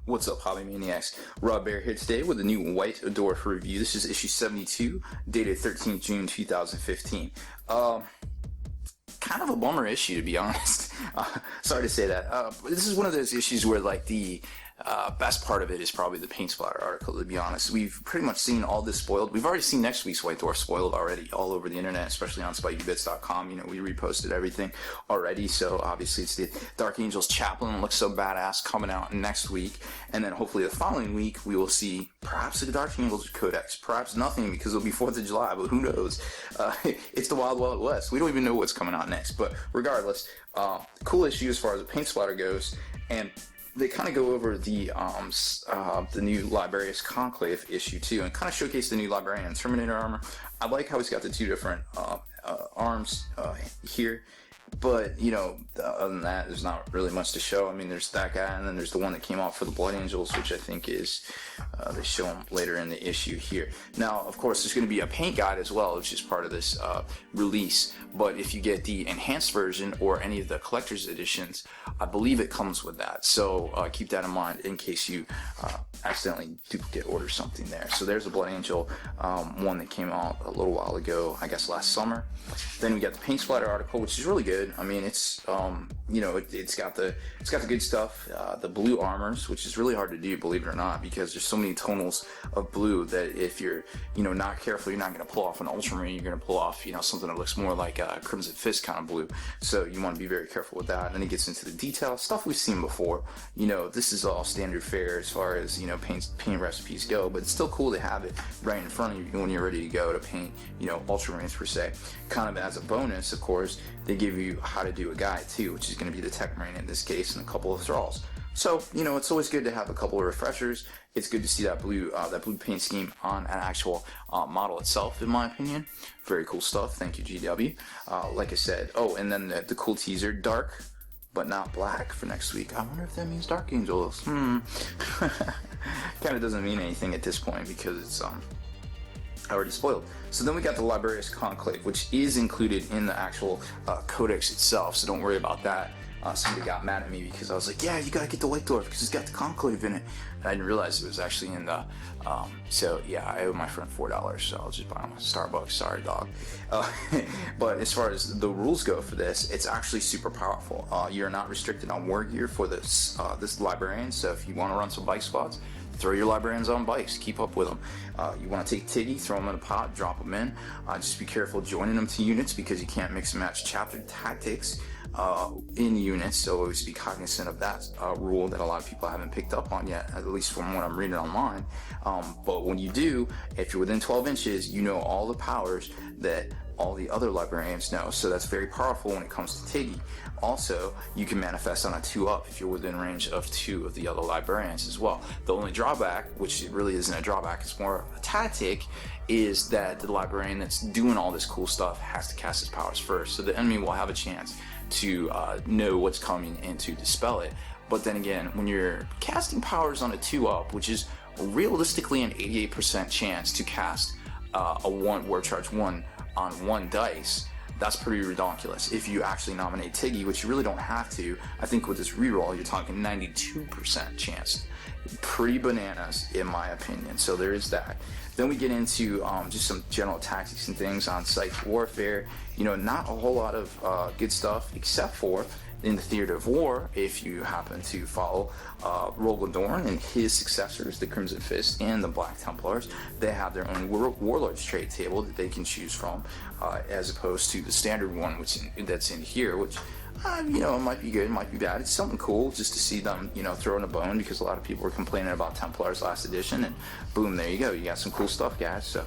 What's up, Hobby Maniacs? Rob Bear here today with a new White Dwarf review. This is issue 72, dated 13th June 2015. Kind of a bummer issue, to be honest. Sorry to say that. This is one of those issues where, like, the best part of it is probably the paint splatter article, to be honest. We've pretty much seen all this spoiled. We've already seen next week's White Dwarf spoiled already all over the internet, especially on SpikeyBits.com. You know, we reposted everything already, so obviously it's the Dark Angels Chaplain looks so badass coming out next week, and then hopefully the following week we will see perhaps the Dark Angels Codex, perhaps nothing because it'll be 4th of July, but who knows? It's the Wild Wild West. We don't even know what's coming out next, but regardless, cool issue as far as the paint splatter goes, and they kind of go over the new Librarius Conclave issue too, and kind of showcase the new Librarian Terminator armor. I like how he's got the two different arms here, but you know, other than that, there's not really much to show. I mean, there's that guy, and then there's the one that came out for the Blood Angels, which I think is they show him later in the issue here. Now, of course, there's going to be a paint guide as well, which is part of this release. But if you get the enhanced version or any of the collector's editions, I believe it comes with that. So keep that in mind in case you accidentally duplicate order something there. So there's the Blood Angel one that came out a little while ago, I guess last summer. Then we got the paint splatter article, which is really good. I mean, it's you know, it's got the good stuff, the blue armors, which is really hard to do, believe it or not, because there's so many tonals of blue that if you're, you know, not careful, you're not going to pull off an ultramarine. You're going to pull off, you know, something that looks more like a Crimson Fist kind of blue. So you want to be very careful with that. And then it gets into the detail stuff we've seen before. You know, this is all standard fare as far as, you know, paint recipes go, but it's still cool to have it right in front of you when you're ready to go to paint, you know, ultramarines per se. Kind of as a bonus, of course, they give you how to do a guide too, which is going to be the Tech Marine in this case, and a couple of thralls. So, you know, it's always good to have a couple of refreshers. It's good to see that blue paint scheme on an actual model itself, in my opinion. Very cool stuff. Thank you, GW. Like I said, oh, and then the cool teaser, dark but not black, for next week. I wonder if that means Dark Angels. Kind of doesn't mean anything at this point because it's already spoiled. So then we got the Librarius Conclave, which is included in the actual codex itself, so don't worry about that. Somebody got mad at me because I was like, yeah, you gotta get the White Dwarf because it's got the Conclave in it, and I didn't realize it was actually in the so yeah, I owe my friend $4, so I'll just buy him a Starbucks. Sorry, dog. But as far as the rules go for this, it's actually super powerful. You're not restricted on war gear for this Librarian, so if you want to run some bike squads, throw your Librarians on bikes, keep up with them. You want to take Tiggy, throw them in a pot, drop them in. Just be careful joining them to units because you can't mix and match chapter tactics in units, so always be cognizant of that rule that a lot of people haven't picked up on yet, at least from what I'm reading online. But when you do, if you're within 12 inches, you know all the powers that all the other Librarians know, so that's very powerful when it comes to Tiggy. Also, you can manifest on a 2-up if you're within range of 2 of the other Librarians as well. The only drawback, which it really isn't a drawback, it's more a tactic, is that the Librarian that's doing all this cool stuff has to cast his powers first, so the enemy will have a chance to know what's coming and to dispel it. But then again, when you're casting powers on a 2-up, which is realistically an 88% chance to cast a War Charge 1 on 1 dice, that's pretty ridiculous. If you actually nominate Tiggy, which you really don't have to, I think with this reroll, you're talking 92% chance. Pretty bananas, in my opinion. So there is that. Then we get into just some general tactics and things on site warfare. You know, not a whole lot of good stuff, except for in the theater of war, if you happen to follow Rogal Dorn and his successors, the Crimson Fist and the Black Templars. They have their own Warlords trade table that they can choose from, as opposed to the standard one that's in here, which you know, it might be good, it might be bad. It's something cool just to see them, you know, throwing a bone, because a lot of people were complaining about Templars last edition, and boom, there you go. You got some cool stuff, guys. So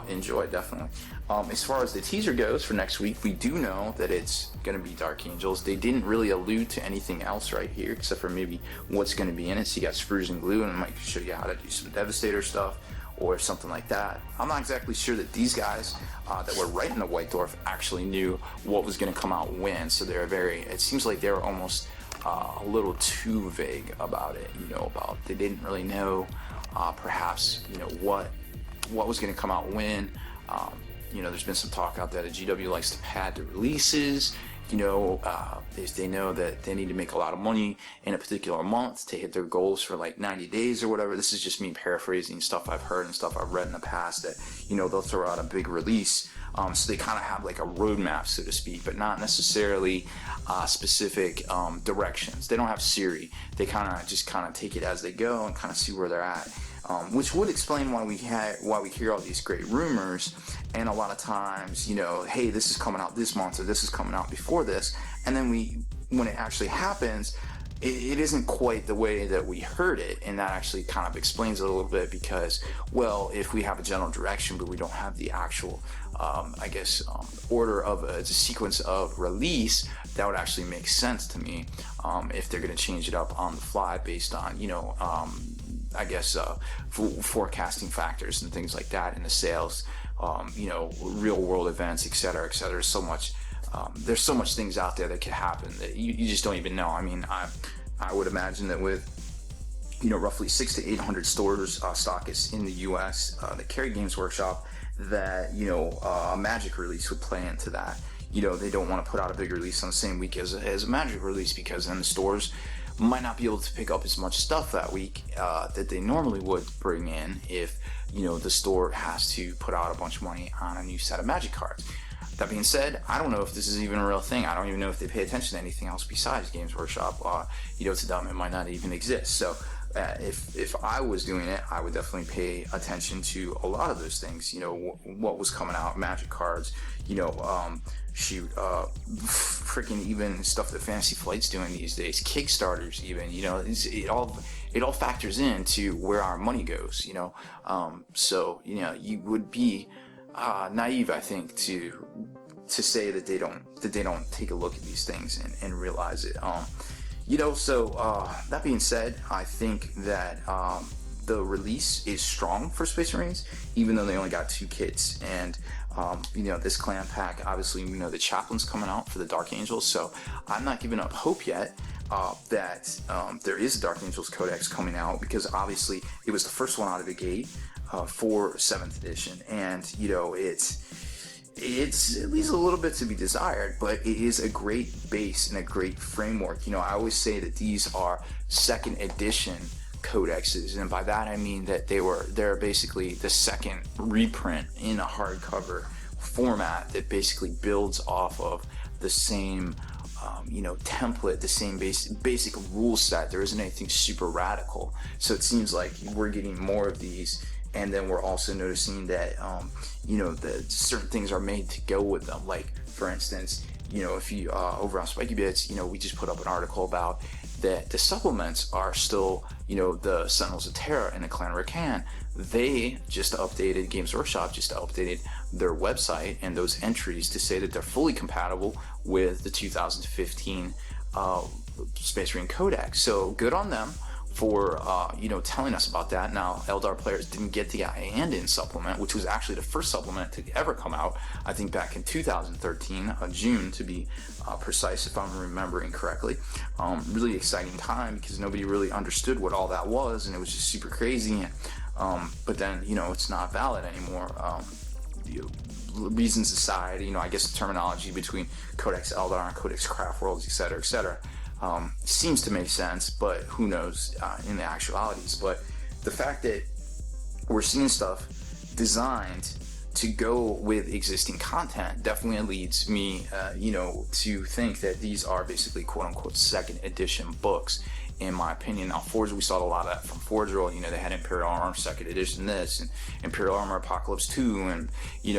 enjoy, definitely. As far as the teaser goes for next week, we do know that it's going to be Dark Angels. They didn't really allude to anything else right here, except for maybe what's going to be in it. So you got sprues and glue, and it might show you how to do some Devastator stuff or something like that. I'm not exactly sure that these guys that were writing the White Dwarf actually knew what was going to come out when, so they're it seems like they were almost a little too vague about it, you know, they didn't really know perhaps, you know, what was going to come out when. You know, there's been some talk out there that GW likes to pad the releases. if they know that they need to make a lot of money in a particular month to hit their goals for like 90 days or whatever. This is just me paraphrasing stuff I've heard and stuff I've read in the past, that, they'll throw out a big release. So they kind of have like a roadmap, so to speak, but not necessarily specific directions. They don't have Siri. They kind of take it as they go and kind of see where they're at. Which would explain why we hear all these great rumors, and a lot of times, hey, this is coming out this month, or this is coming out before this, and then when it actually happens, it isn't quite the way that we heard it, and that actually kind of explains it a little bit, because, well, if we have a general direction but we don't have the actual order of a sequence of release, that would actually make sense to me, if they're going to change it up on the fly based on forecasting factors and things like that in the sales, real world events, etc., etc. There's so much things out there that could happen that you just don't even know. I mean, I would imagine that with roughly 600 to 800 stores, stockists in the U.S. That carry Games Workshop, that a Magic release would play into that. They don't want to put out a big release on the same week as a Magic release, because then the stores might not be able to pick up as much stuff that week that they normally would bring in if the store has to put out a bunch of money on a new set of Magic cards. That being said, I don't know if this is even a real thing. I don't even know if they pay attention to anything else besides Games Workshop. To them, it might not even exist. So if I was doing it, I would definitely pay attention to a lot of those things. What was coming out, Magic cards, freaking even stuff that Fantasy Flight's doing these days, Kickstarters even, it all factors into where our money goes, so you would be naive, I think, to say that they don't take a look at these things and realize it. That being said, I think that the release is strong for Space Marines, even though they only got 2 kits. And this clan pack, obviously, the Chaplain's coming out for the Dark Angels, so I'm not giving up hope yet that there is a Dark Angels Codex coming out, because obviously it was the first one out of the gate for 7th edition, and it's at least a little bit to be desired, but it is a great base and a great framework. I always say that these are 2nd edition codexes, and by that I mean that they're basically the second reprint in a hardcover format that basically builds off of the same template, the same basic rule set. There isn't anything super radical, so it seems like we're getting more of these. And then we're also noticing that that certain things are made to go with them. Like, for instance, if you over on Spiky Bits, we just put up an article about that the supplements are still, the Sentinels of Terra and the Clan Rakan. They just updated, Games Workshop just updated their website and those entries to say that they're fully compatible with the 2015 Space Marine Codex. So good on them for telling us about that. Now, Eldar players didn't get the and-in supplement, which was actually the first supplement to ever come out, I think back in 2013, June to be precise, if I'm remembering correctly. Really exciting time, because nobody really understood what all that was, and it was just super crazy. But then, it's not valid anymore. Reasons aside, I guess the terminology between Codex Eldar and Codex Craftworlds, etc., etc., seems to make sense, but who knows in the actualities. But the fact that we're seeing stuff designed to go with existing content definitely leads me, to think that these are basically quote-unquote 2nd edition books, in my opinion. Now, Forge, we saw a lot of that from Forge Roll. They had Imperial Armor 2nd edition this, and Imperial Armor Apocalypse 2, and,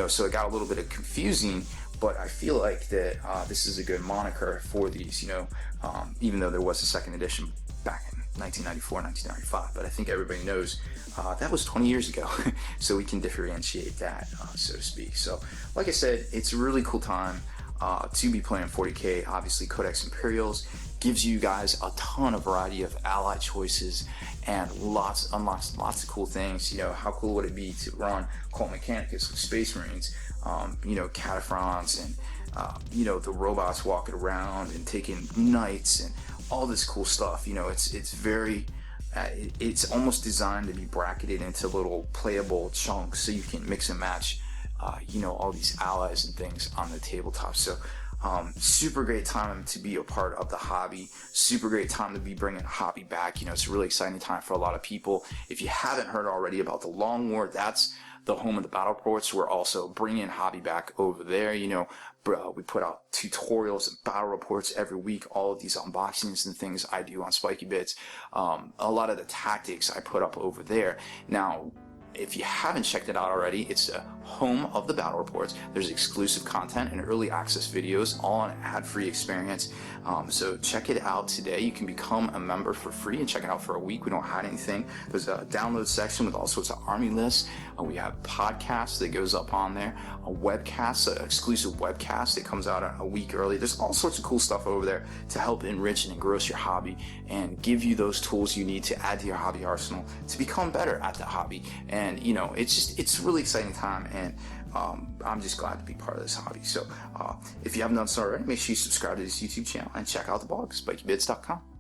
so it got a little bit confusing. But I feel like that this is a good moniker for these, even though there was a 2nd edition back in 1994, 1995. But I think everybody knows that was 20 years ago, so we can differentiate that, so to speak. So, like I said, it's a really cool time to be playing 40k. Obviously, Codex Imperials gives you guys a ton of variety of ally choices and unlocks lots of cool things. How cool would it be to run Cult Mechanicus with Space Marines? Cataphrons and the robots walking around and taking knights and all this cool stuff. It's very it's almost designed to be bracketed into little playable chunks, so you can mix and match all these allies and things on the tabletop. So Super great time to be a part of the hobby. Super great time to be bringing hobby back. You know, it's a really exciting time for a lot of people. If you haven't heard already about the Long War, that's the home of the battle reports. We're also bringing hobby back over there. You know, we put out tutorials and battle reports every week. All of these unboxings and things I do on Spiky Bits. A lot of the tactics I put up over there. Now, if you haven't checked it out already, it's a home of the battle reports. There's exclusive content and early access videos, all an ad-free experience. So check it out today. You can become a member for free and check it out for a week. We don't hide anything. There's a download section with all sorts of army lists. We have podcasts that goes up on there, a webcast, an exclusive webcast that comes out a week early. There's all sorts of cool stuff over there to help enrich and engross your hobby and give you those tools you need to add to your hobby arsenal to become better at the hobby. And you know, it's a really exciting time, and I'm just glad to be part of this hobby. So if you haven't done so already, make sure you subscribe to this YouTube channel and check out the blog, spikybits.com.